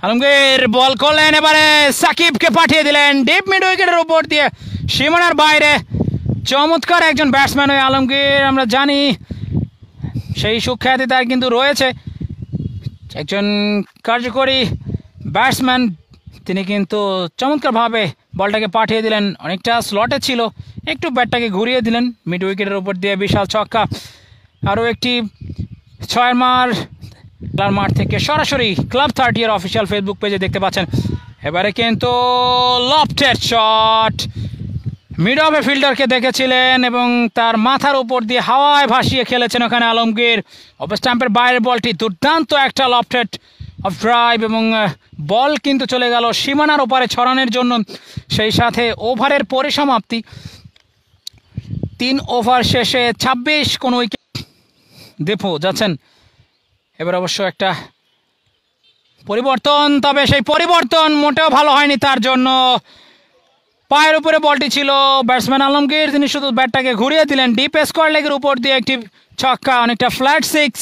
আলমগীর বল করলেন, এবারে সাকিবকে পাঠিয়ে দিলেন ডিপ মিড উইকেটের উপর দিয়ে সীমানার বাইরে। চমৎকার একজন ব্যাটসম্যান ওই আলমগীর, আমরা জানি সেই সুখ্যাতি তার কিন্তু রয়েছে। একজন কার্যকরী ব্যাটসম্যান, তিনি কিন্তু চমৎকারভাবে বলটাকে পাঠিয়ে দিলেন। অনেকটা স্লটে ছিল, একটু ব্যাটটাকে ঘুরিয়ে দিলেন মিড উইকেটের উপর দিয়ে, বিশাল ছক্কা। আরও একটি 6 মার খেলার মাঠ থেকে সরাসরি ক্লাব 30 এর অফিসিয়াল ফেসবুক পেজে দেখতে পাচ্ছেন। এবারে কিন্তু লফটেড শট, মিড অফে ফিল্ডারকে দেখেছিলেন এবং তার মাথার উপর দিয়ে হাওয়ায় ভাসিয়ে খেলেছেন ওখানে আলমগীর। অফ স্ট্যাম্পের বাইরের বলটি, দুর্দান্ত একটা লফটেড অফ ড্রাইভ এবং বল কিন্তু চলে গেল সীমানার ওপারে ছড়ানোর জন্য। সেই সাথে ওভারের পরিসমাপ্তি, 3 ওভার শেষে 26 কোন উইকেট দেপো যাচ্ছেন। এবার অবশ্য একটা পরিবর্তন, তবে সেই পরিবর্তন মোটেও ভালো হয়নি তার জন্য। পায়ের উপরে বলটি ছিল ব্যাটসম্যান আলমগীর, তিনি শুধু ব্যাটটাকে ঘুরিয়ে দিলেন ডিপ স্কোয়ার লেগের উপর দিয়ে একটি ছক্কা, অনেকটা ফ্ল্যাট 6।